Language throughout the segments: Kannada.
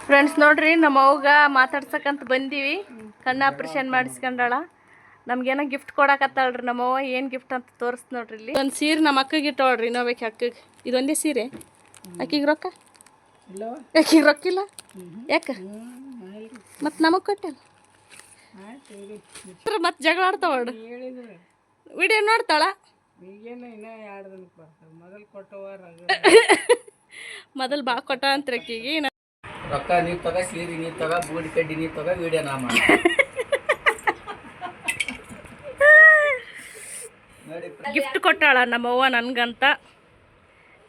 ಫ್ರೆಂಡ್ಸ್ ನೋಡ್ರಿ ನಮ್ಮ ಅವ್ಗ ಮಾತಾಡ್ಸಕ್ಕಂತ ಬಂದೀವಿ. ಕಣ್ಣು ಆಪ್ರೇಷನ್ ಮಾಡಿಸ್ಕೊಂಡಾಳ. ನಮ್ಗೇನೋ ಗಿಫ್ಟ್ ಕೊಡಕತ್ತಾಳ್ರಿ ನಮ್ಮವ್ವ. ಏನು ಗಿಫ್ಟ್ ಅಂತ ತೋರಿಸ್ ನೋಡ್ರಿ. ಇಲ್ಲಿ ಒಂದು ಸೀರೆ ನಮ್ಮ ಅಕ್ಕಗೆ ಇಟ್ಟೋಳ್ರಿ. ಇನ್ನೋಬೇಕು ಅಕ್ಕಗೆ ಇದೊಂದೇ ಸೀರೆ. ಅಕ್ಕಿಗೆ ರೊಕ್ಕ ಅಕ್ಕಿಗೆ ರೊಕ್ಕಿಲ್ಲ ಯಾಕೆ ಮತ್ತು ನಮಗೆ ಕೊಟ್ಟಲ್ಲ ಮತ್ತೆ ಜಗಳ ಆಡ್ತಾವಳ್ರಿ. ವಿಡಿಯೋ ನೋಡ್ತಾಳ. ಮೊದಲು ಬಾ ಕೊಟ್ಟ ಅಂತ ಅಕ್ಕಿಗೆ ರೊಕ್ಕ ನೀವು ತಗ, ಸೀರೆ ನೀವು ತಗ, ಬೂಡಿ ಕಡ್ಡಿ ನೀವು ತಗ, ವಿಡಿಯೋ ನಾ ಮಾಡಿ ಗಿಫ್ಟ್ ಕೊಟ್ಟಾಳ ನಮ್ಮವ್ವ ನನಗಂತ.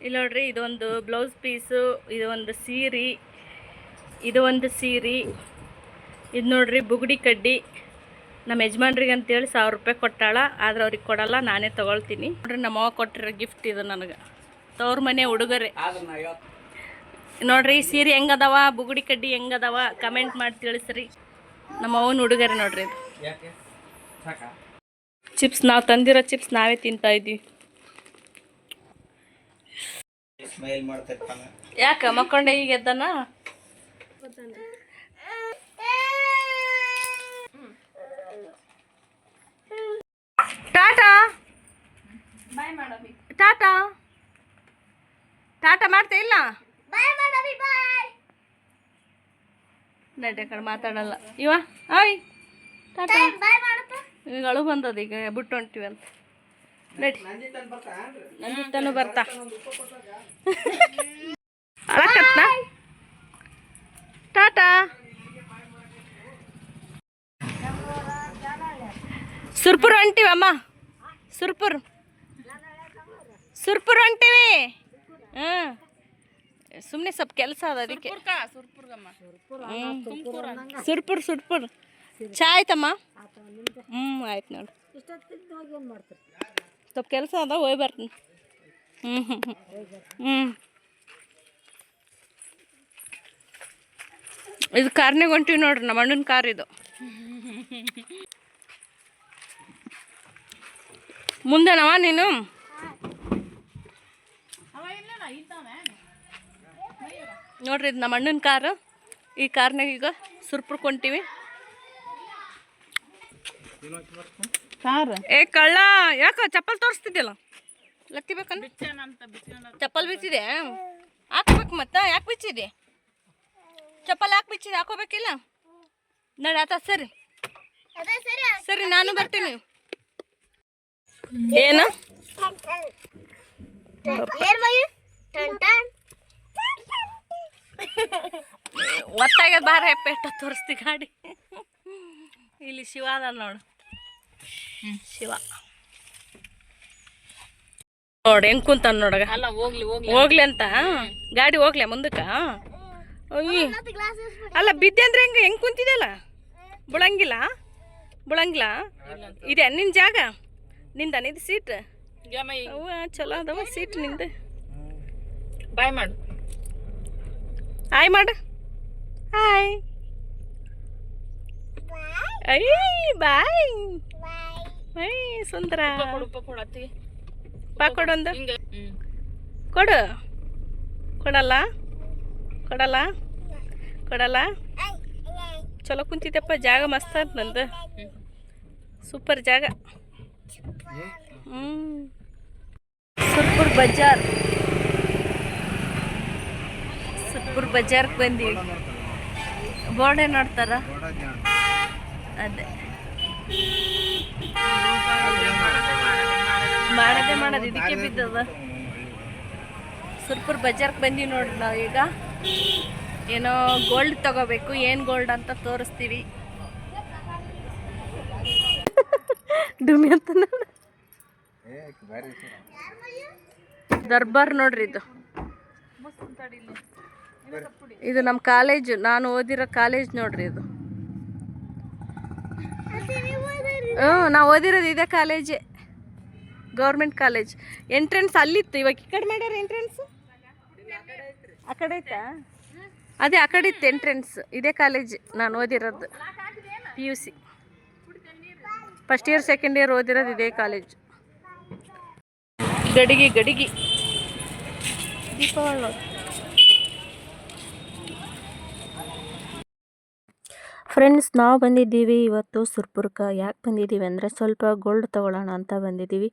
ಇಲ್ಲಿ ನೋಡ್ರಿ, ಇದೊಂದು ಬ್ಲೌಸ್ ಪೀಸು, ಇದು ಒಂದು ಸೀರೆ, ಇದು ಒಂದು ಸೀರೆ, ಇದು ನೋಡ್ರಿ ಬುಗುಡಿ ಕಡ್ಡಿ. ನಮ್ಮ ಯಜಮಾನ್ರಿಗೆ ಅಂತೇಳಿ 1000 ರೂಪಾಯಿ ಕೊಟ್ಟಾಳ. ಆದ್ರೆ ಅವ್ರಿಗೆ ಕೊಡಲ್ಲ, ನಾನೇ ತೊಗೊಳ್ತೀನಿ. ನೋಡ್ರಿ ನಮ್ಮವ್ವ ಕೊಟ್ಟಿರೋ ಗಿಫ್ಟ್ ಇದು ನನಗೆ. ತವ್ರ ಮನೆ ಉಡುಗೊರೆ ನೋಡ್ರಿ. ಸೀರೆ ಹೆಂಗದವ, ಬುಗುಡಿ ಕಡ್ಡಿ ಹೆಂಗದವ ಕಮೆಂಟ್ ಮಾಡಿ ತಿಳಿಸ್ರಿ. ನಮ್ಮ ಅವನ ಉಡುಗೊರೆ ನೋಡ್ರಿ ಇದು. ಚಿಪ್ಸ್ ನಾವು ತಂದಿರೋ ಚಿಪ್ಸ್ ನಾವೇ ತಿಂತಾ ಇದ್ವಿ. ಯಾಕ ಮಕ್ಕೊಂಡೆ ಈಗ ಎದ್ದಾನ? ಟಾಟಾ ಟಾಟಾ ಟಾಟಾ ಮಾಡ್ತಾ ಇಲ್ಲ. ನಡ್ರಿ ಕಡೆ ಮಾತಾಡಲ್ಲ ಇವ. ಆಯ್ ಟಾಟಾ. ಈಗ ಅಳು ಬಂದದ, ಈಗ ಬಿಟ್ಟು ಹೊಂಟಿವಿ ಅಂತ. ನಡಿ ನಂದಿತ್ತನು ಬರ್ತಾ ಅಳಕತ್ನ. ಟಾಟಾ. ಸುರ್ಪುರ್ ಹೊಂಟಿವಮ್ಮ. ಸುರ್ಪುರ್ ಹೊಂಟಿವಿ. ಸುಮ್ಮನೆ ಸ್ವಲ್ಪ ಕೆಲಸ ಅದ ಅದಕ್ಕೆ. ಸುರ್ಪುರ್ ಚಾ ಆಯ್ತಮ್ಮ? ಆಯ್ತು ನೋಡಿ. ಸ್ವಲ್ಪ ಕೆಲಸ ಅದ, ಹೋಗಿ ಬರ್ತೀನಿ. ಇದು ಕಾರ್ನಾಗ ಹೊಂಟಿವಿ ನೋಡ್ರಿ, ನಮ್ಮ ಅಣ್ಣನ ಕಾರ್ ಇದು. ಮುಂದೆನವ ನೀನು? ನೋಡ್ರಿ ಇದು ನಮ್ಮ ಅಣ್ಣನ ಕಾರು. ಈ ಕಾರ್ನಾಗ ಈಗ ಸುರ್ಪುರ್ಕ್ ಹೊಂಟಿವಿ. ಏ ಕಳ್ಳ, ಯಾಕ ಚಪ್ಪಲ್ ತೋರಿಸ್ತಿದ್ದಿಲ್ಲ? ಲತ್ತಿ ಬೇಕಂತ ಚಪ್ಪಲ್ ಬಿಚ್ಚಿದೆ. ಹಾಕ್ಬೇಕು ಮತ್ತೆ. ಯಾಕೆ ಬಿಚ್ಚಿದೆ ಚಪ್ಪಲ್? ಯಾಕೆ ಬಿಚ್ಚಿದೆ? ಹಾಕೋಬೇಕಿಲ್ಲ. ನಡಿ ಆತ. ಸರಿ ಸರಿ, ನಾನು ಬರ್ತೀನಿ. ಏನು ಒತ್ತಾಗ ಬಾರ ಪೇಟ ತೋರಿಸ್ತಿ ಗಾಡಿ. ಇಲ್ಲಿ ಶಿವ ಅದ ನೋಡು. ಶಿವ ನೋಡಿ ಹೆಂಗ್ ಕುಂತಾನ ನೋಡಗ. ಹೋಗ್ಲಿ ಅಂತ ಗಾಡಿ ಹೋಗ್ಲಿ ಮುಂದಕ್ಕ. ಅಲ್ಲ ಬಿದ್ದೆ ಅಂದ್ರೆ ಹೆಂಗ್ ಕುಂತಿದೆಯಲ್ಲ? ಬುಳಂಗಿಲ್ಲ ಇದೆ ನಿನ್ ಜಾಗ. ನಿಂದ ನಿಂದು ಸೀಟ್ ಚಲೋ ಅದಾವ ಸೀಟ್ ನಿಂದ. ಬಾಯ್ ಮಾಡು. ಹಾಯ್ ಮಾಡು. ಹಾಯ್. ಐ ಬಾಯ್. ಐ ಸುಂದರ. ಕೊಡೊಂದು ಕೊಡಲ್ಲ. ಚಲೋ ಕುಂತಿದ್ದಪ್ಪ. ಜಾಗ ಮಸ್ತ್ ಅಂತ ನಂದು. ಸೂಪರ್ ಜಾಗ. ಸುರ್ಪುರ್ ಬಜಾರ್ಗೆ ಬಂದೀವಿ. ಬೋರ್ಡೆ ನೋಡ್ತಾರ ಅದೇ ಮಾಡೋದು ಇದಕ್ಕೆ ಬಿದ್ದದ. ಸುರ್ಪುರ್ ಬಜಾರ್ಗೆ ಬಂದೀವಿ ನೋಡ್ರಿ ನಾವು. ಈಗ ಏನೋ ಗೋಲ್ಡ್ ತಗೋಬೇಕು. ಏನು ಗೋಲ್ಡ್ ಅಂತ ತೋರಿಸ್ತೀವಿ. ಡುಮಿ ಅಂತ ನೋಡ. ದರ್ಬಾರ್ ನೋಡ್ರಿ ಇದು. ಇದು ನಮ್ಮ ಕಾಲೇಜು, ನಾನು ಓದಿರೋ ಕಾಲೇಜ್ ನೋಡ್ರಿ ಇದು. ನಾವು ಓದಿರೋದು ಇದೇ ಕಾಲೇಜೇ, ಗೌರ್ಮೆಂಟ್ ಕಾಲೇಜ್. ಎಂಟ್ರೆನ್ಸ್ ಅಲ್ಲಿತ್ತು, ಇವಾಗ ಈ ಕಡೆ ಮಾಡ್ಯಾರ ಎಂಟ್ರೆನ್ಸ್. ಆ ಕಡೆ ಐತಾ? ಅದೇ ಆ ಕಡೆ ಇತ್ತು ಎಂಟ್ರೆನ್ಸ್. ಇದೇ ಕಾಲೇಜ್ ನಾನು ಓದಿರೋದು. PUC first year second year ಓದಿರೋದು ಇದೇ ಕಾಲೇಜ್. ಗಡಿಗೆ ದೀಪಾವಳಿ ಫ್ರೆಂಡ್ಸ್, ನಾವು ಬಂದಿದ್ದೀವಿ ಇವತ್ತು ಸುರ್ಪುರಕ್ಕೆ. ಯಾಕೆ ಬಂದಿದ್ದೀವಿ ಅಂದರೆ ಸ್ವಲ್ಪ ಗೋಲ್ಡ್ ತೊಗೊಳ್ಳೋಣ ಅಂತ ಬಂದಿದ್ದೀವಿ.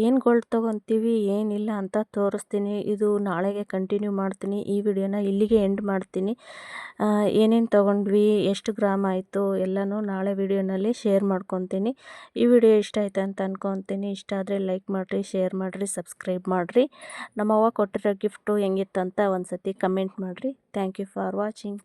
ಏನು ಗೋಲ್ಡ್ ತೊಗೊತೀವಿ ಏನಿಲ್ಲ ಅಂತ ತೋರಿಸ್ತೀನಿ. ಇದು ನಾಳೆಗೆ ಕಂಟಿನ್ಯೂ ಮಾಡ್ತೀನಿ. ಈ ವಿಡಿಯೋನ ಇಲ್ಲಿಗೆ ಎಂಡ್ ಮಾಡ್ತೀನಿ. ಏನೇನು ತೊಗೊಂಡ್ವಿ, ಎಷ್ಟು ಗ್ರಾಮ್ ಆಯಿತು ಎಲ್ಲನೂ ನಾಳೆ ವಿಡಿಯೋನಲ್ಲಿ ಶೇರ್ ಮಾಡ್ಕೊತೀನಿ. ಈ ವಿಡಿಯೋ ಇಷ್ಟ ಆಯ್ತು ಅಂತ ಅಂದ್ಕೊತೀನಿ. ಇಷ್ಟ ಆದರೆ ಲೈಕ್ ಮಾಡಿರಿ, ಶೇರ್ ಮಾಡಿರಿ, ಸಬ್ಸ್ಕ್ರೈಬ್ ಮಾಡಿರಿ. ನಮ್ಮವ್ವ ಕೊಟ್ಟಿರೋ ಗಿಫ್ಟು ಹೆಂಗಿತ್ತಂತ ಒಂದು ಸತಿ ಕಮೆಂಟ್ ಮಾಡಿರಿ. Thank you for watching.